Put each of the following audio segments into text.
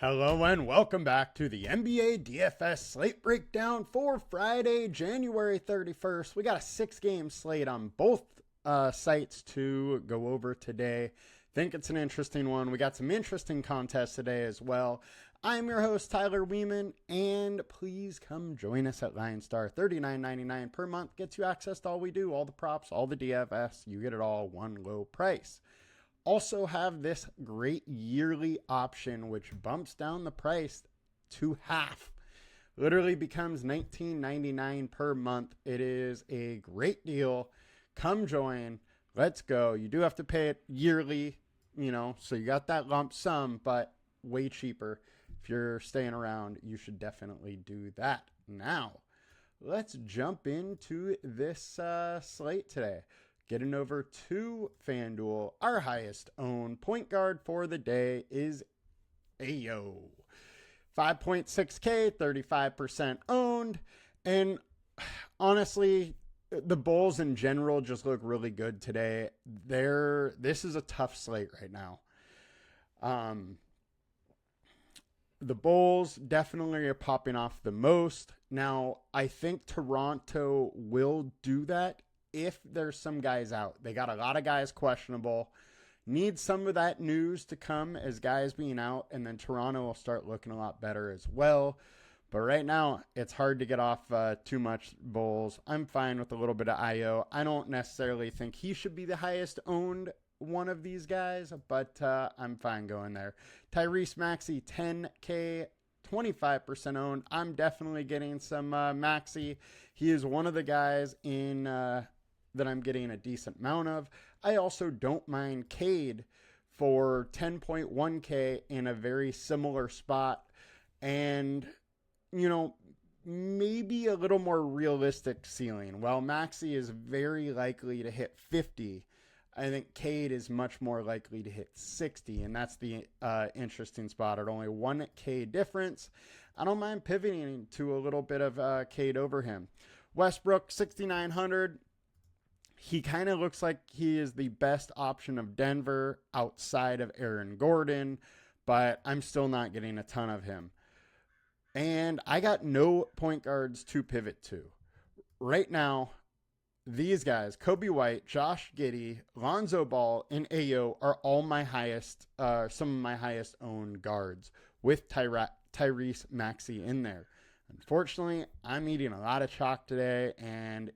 Hello and welcome back to the NBA DFS Slate Breakdown for Friday, January 31st. We got a 6-game slate on both sites to go over today. Think it's an interesting one. We got some interesting contests today as well. I'm your host, Tyler Wiemann, and please come join us at LionStar. $39.99 per month gets you access to all we do, all the props, all the DFS. You get it all one low price. Also have this great yearly option which bumps down the price to half. Literally becomes $19.99 per month. It is a great deal. Come join. Let's go. You do have to pay it yearly, so you got that lump sum, but way cheaper. If you're staying around, you should definitely do that. Now, let's jump into this slate today. Getting over to FanDuel, our highest owned point guard for the day is Ayo. 5.6K, 35% owned. And honestly, the Bulls in general just look really good today. This is a tough slate right now. The Bulls definitely are popping off the most. Now, I think Toronto will do that if there's some guys out. They got a lot of guys questionable. Need some of that news to come as guys being out, and then Toronto will start looking a lot better as well. But right now, it's hard to get off too much Bulls. I'm fine with a little bit of Ayo. I don't necessarily think he should be the highest owned one of these guys, but I'm fine going there. Tyrese Maxey, 10K, 25% owned. I'm definitely getting some Maxey. He is one of the guys in that I'm getting a decent amount of. I also don't mind Cade for 10.1K in a very similar spot. And, maybe a little more realistic ceiling. While Maxey is very likely to hit 50, I think Cade is much more likely to hit 60, and that's the interesting spot at only 1K difference. I don't mind pivoting to a little bit of Cade over him. Westbrook, 6,900. He kind of looks like he is the best option of Denver outside of Aaron Gordon, but I'm still not getting a ton of him. And I got no point guards to pivot to. Right now, these guys, Kobe White, Josh Giddey, Lonzo Ball, and Ayo are all my highest, some of my highest owned guards with Tyrese Maxey in there. Unfortunately, I'm eating a lot of chalk today, and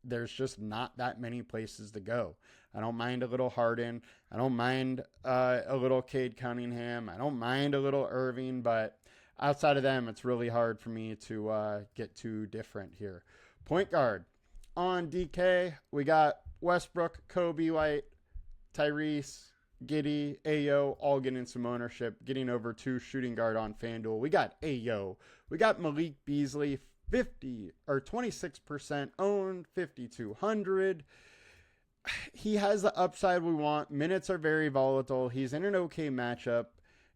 there's just not that many places to go. I don't mind a little Harden. I don't mind a little Cade Cunningham. I don't mind a little Irving, but outside of them, it's really hard for me to get too different here. Point guard. On DK, we got Westbrook, Kobe White, Tyrese, Giddey, Ayo, all getting some ownership, getting over to shooting guard on FanDuel. We got Ayo. We got Malik Beasley, 26% owned, 5,200. He has the upside we want. Minutes are very volatile. He's in an okay matchup.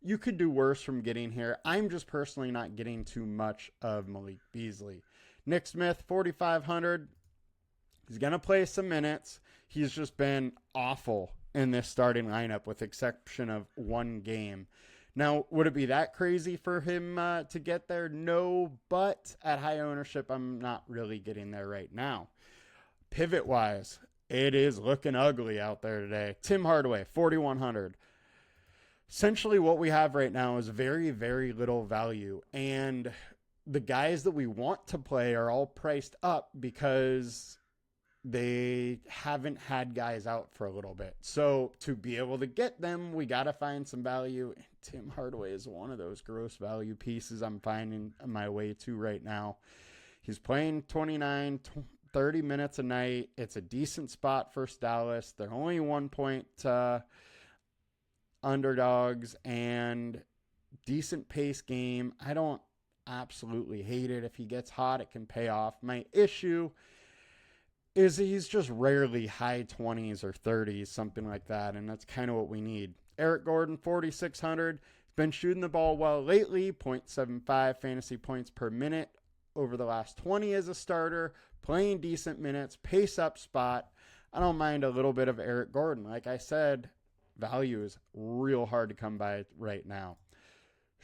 You could do worse from getting here. I'm just personally not getting too much of Malik Beasley. Nick Smith, 4,500. He's going to play some minutes. He's just been awful in this starting lineup with exception of one game. Now, would it be that crazy for him to get there? No, but at high ownership, I'm not really getting there right now. Pivot-wise, it is looking ugly out there today. Tim Hardaway, 4,100. Essentially, what we have right now is very, very little value. And the guys that we want to play are all priced up because they haven't had guys out for a little bit. So to be able to get them, we got to find some value. And Tim Hardaway is one of those gross value pieces I'm finding my way to right now. He's playing 29, 30 minutes a night. It's a decent spot for Dallas. They're only 1-point underdogs and decent pace game. I don't absolutely hate it. If he gets hot, it can pay off. My issue is he's just rarely high 20s or 30s, something like that, and that's kind of what we need. Eric Gordon, 4,600. He's been shooting the ball well lately, 0.75 fantasy points per minute over the last 20 as a starter, playing decent minutes, pace up spot. I don't mind a little bit of Eric Gordon. Like I said, value is real hard to come by right now.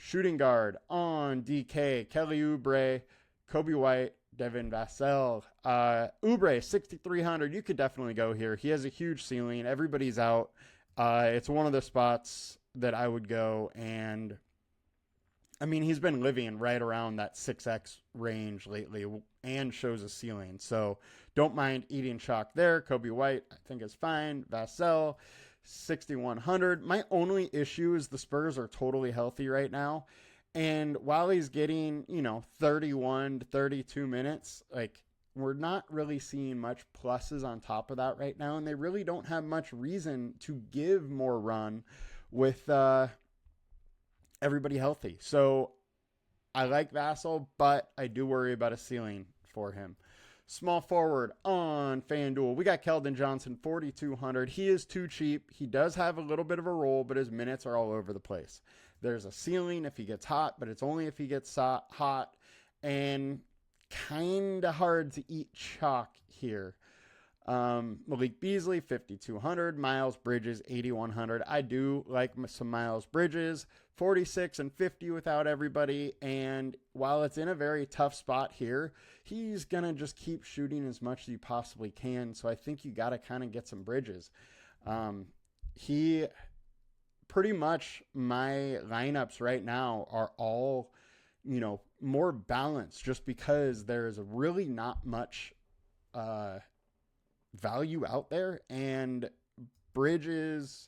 Shooting guard on DK, Kelly Oubre, Kobe White, Devin Vassell. Oubre, 6,300. You could definitely go here. He has a huge ceiling. Everybody's out. It's one of the spots that I would go. And, I mean, he's been living right around that 6X range lately and shows a ceiling. So don't mind eating chalk there. Kobe White, I think, is fine. Vassell, 6,100. My only issue is the Spurs are totally healthy right now. And while he's getting, 31 to 32 minutes, like, we're not really seeing much pluses on top of that right now. And they really don't have much reason to give more run with everybody healthy. So I like Vassell, but I do worry about a ceiling for him. Small forward on FanDuel. We got Keldon Johnson, 4,200. He is too cheap. He does have a little bit of a role, but his minutes are all over the place. There's a ceiling if he gets hot, but it's only if he gets hot. And kind of hard to eat chalk here. Malik Beasley, 5,200. Miles Bridges, 8,100. I do like some Miles Bridges. 46 and 50 without everybody. And while it's in a very tough spot here, he's going to just keep shooting as much as you possibly can. So I think you got to kind of get some Bridges. He pretty much, my lineups right now are all, more balanced just because there's really not much value out there. And Bridges,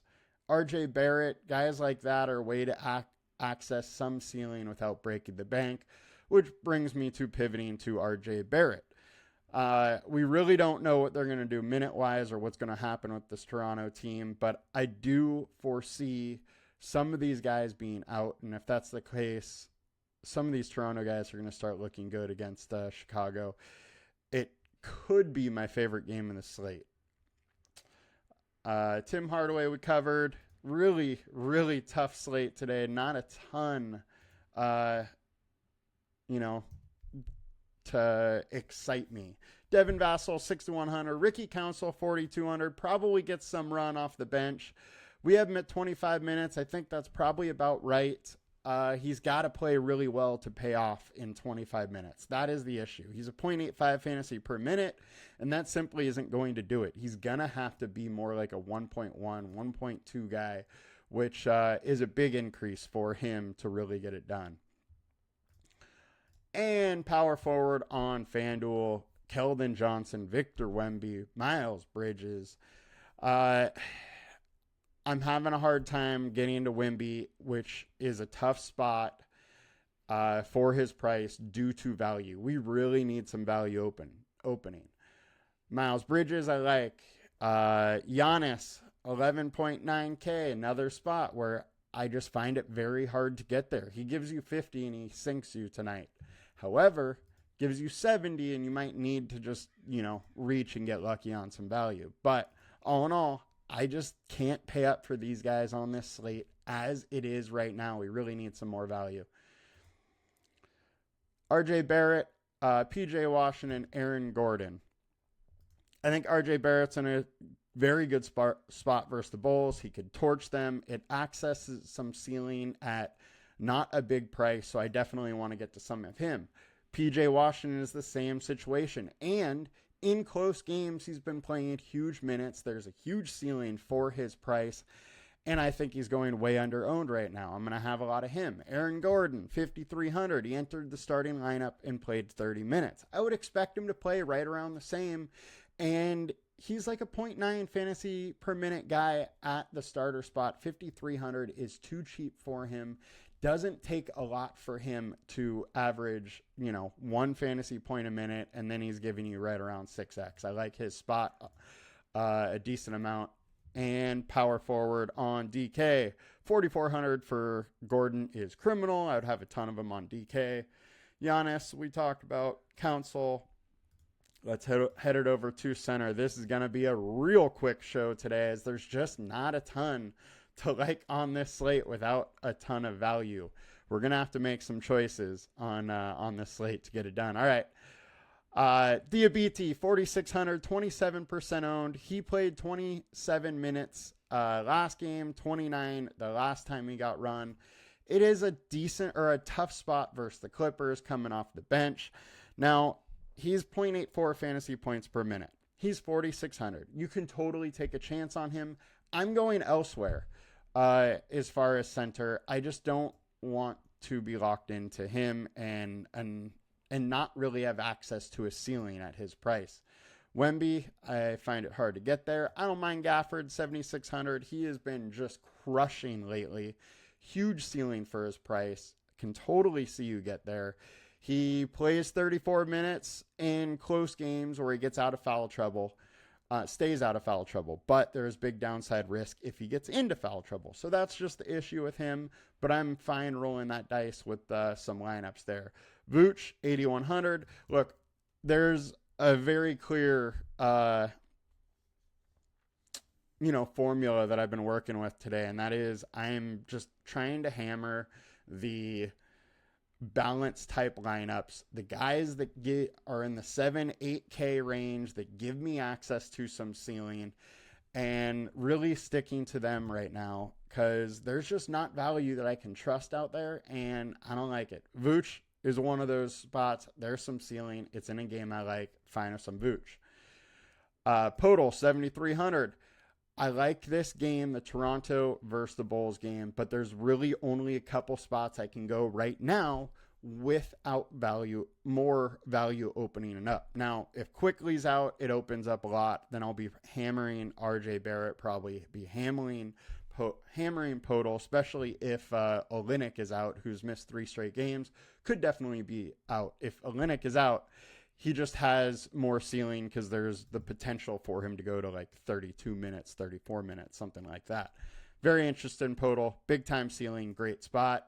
RJ Barrett, guys like that are a way to access some ceiling without breaking the bank, which brings me to pivoting to RJ Barrett. We really don't know what they're going to do minute-wise or what's going to happen with this Toronto team, but I do foresee some of these guys being out, and if that's the case, some of these Toronto guys are going to start looking good against Chicago. It could be my favorite game in the slate. Tim Hardaway we covered. Really, really tough slate today. Not a ton, to excite me. Devin Vassell, 6,100. Ricky Council, 4,200. Probably gets some run off the bench. We have him at 25 minutes. I think that's probably about right. He's got to play really well to pay off in 25 minutes. That is the issue. He's a 0.85 fantasy per minute, and that simply isn't going to do it. He's going to have to be more like a 1.1, 1.2 guy, which is a big increase for him to really get it done. And power forward on FanDuel, Keldon Johnson, Victor Wemby, Miles Bridges. I'm having a hard time getting into Wemby, which is a tough spot for his price due to value. We really need some value opening. Miles Bridges, I like. Giannis, 11.9K, another spot where I just find it very hard to get there. He gives you 50 and he sinks you tonight. However, gives you 70 and you might need to just, reach and get lucky on some value. But all in all, I just can't pay up for these guys on this slate as it is right now. We really need some more value. RJ Barrett, PJ Washington, Aaron Gordon. I think RJ Barrett's in a very good spot versus the Bulls. He could torch them. It accesses some ceiling at not a big price, so I definitely want to get to some of him. PJ Washington is the same situation. And in close games, he's been playing huge minutes. There's a huge ceiling for his price. And I think he's going way under-owned right now. I'm going to have a lot of him. Aaron Gordon, 5,300. He entered the starting lineup and played 30 minutes. I would expect him to play right around the same. And he's like a 0.9 fantasy per minute guy at the starter spot. 5,300 is too cheap for him. Doesn't take a lot for him to average, 1 fantasy point a minute, and then he's giving you right around 6X. I like his spot a decent amount. And power forward on DK, 4,400 for Gordon is criminal. I would have a ton of them on DK. Giannis, we talked about. Council. Let's head it over to center. This is going to be a real quick show today, as there's just not a ton to like on this slate without a ton of value. We're going to have to make some choices on this slate to get it done. All right. Diabiti, 4,600, 27% owned. He played 27 minutes last game, 29 the last time he got run. it is a decent or a tough spot versus the Clippers coming off the bench. Now, he's 0.84 fantasy points per minute. He's 4,600. You can totally take a chance on him. I'm going elsewhere as far as center. I just don't want to be locked into him and not really have access to a ceiling at his price. Wemby, I find it hard to get there. I don't mind Gafford, 7,600. He has been just crushing lately. Huge ceiling for his price. Can totally see you get there. He plays 34 minutes in close games where he gets out of foul trouble, stays out of foul trouble, but there is big downside risk if he gets into foul trouble. So that's just the issue with him, but I'm fine rolling that dice with some lineups there. Vooch, 8,100. Look, there's a very clear, formula that I've been working with today, and that is I'm just trying to hammer the balance type lineups, the guys that are in the 7-8K range that give me access to some ceiling, and really sticking to them right now because there's just not value that I can trust out there, and I don't like it. Vooch is one of those spots. There's some ceiling. It's in a game I like. Fine with some Vooch. Podol, 7,300. I like this game, the Toronto versus the Bulls game, but there's really only a couple spots I can go right now without more value opening it up. Now, if Quickly's out, it opens up a lot. Then I'll be hammering RJ Barrett, probably be hammering Podol, especially if Olynyk is out, who's missed 3 straight games. Could definitely be out. If Olynyk is out, he just has more ceiling because there's the potential for him to go to like 32 minutes, 34 minutes, something like that. Very interested in Podol. Big time ceiling, great spot.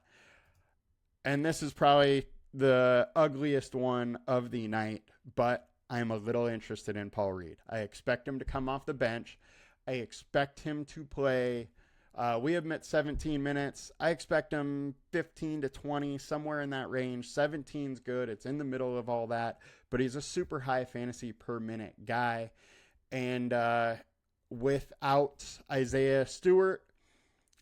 And this is probably the ugliest one of the night, but I'm a little interested in Paul Reed. I expect him to come off the bench. I expect him to play. We admit 17 minutes. I expect him 15 to 20, somewhere in that range. 17's good. It's in the middle of all that, but he's a super high fantasy per minute guy. And without Isaiah Stewart,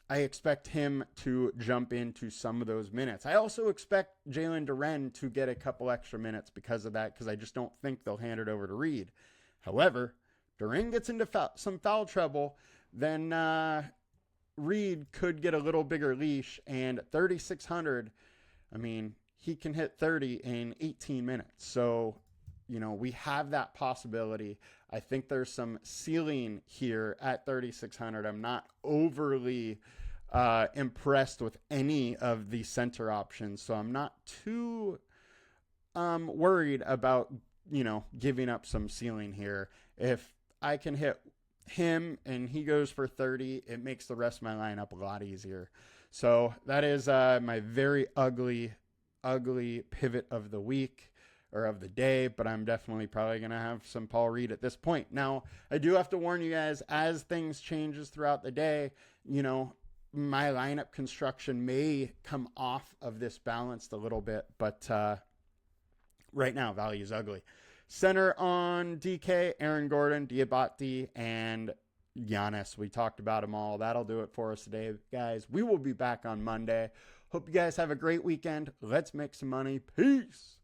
I expect him to jump into some of those minutes. I also expect Jalen Duren to get a couple extra minutes because of that, because I just don't think they'll hand it over to Reed. However, Duren gets into some foul trouble, then Reed could get a little bigger leash, and 3,600, I mean, he can hit 30 in 18 minutes. So, we have that possibility. I think there's some ceiling here at 3,600. I'm not overly impressed with any of the center options, so I'm not too worried about, giving up some ceiling here. If I can hit him and he goes for 30, it makes the rest of my lineup a lot easier. So that is my very ugly pivot of the week or of the day, but I'm definitely probably going to have some Paul Reed at this point. Now, I do have to warn you guys, as things changes throughout the day, my lineup construction may come off of this balanced a little bit, but right now, value is ugly. Center on DK, Aaron Gordon, Diabate, and Giannis. We talked about them all. That'll do it for us today, guys. We will be back on Monday. Hope you guys have a great weekend. Let's make some money. Peace.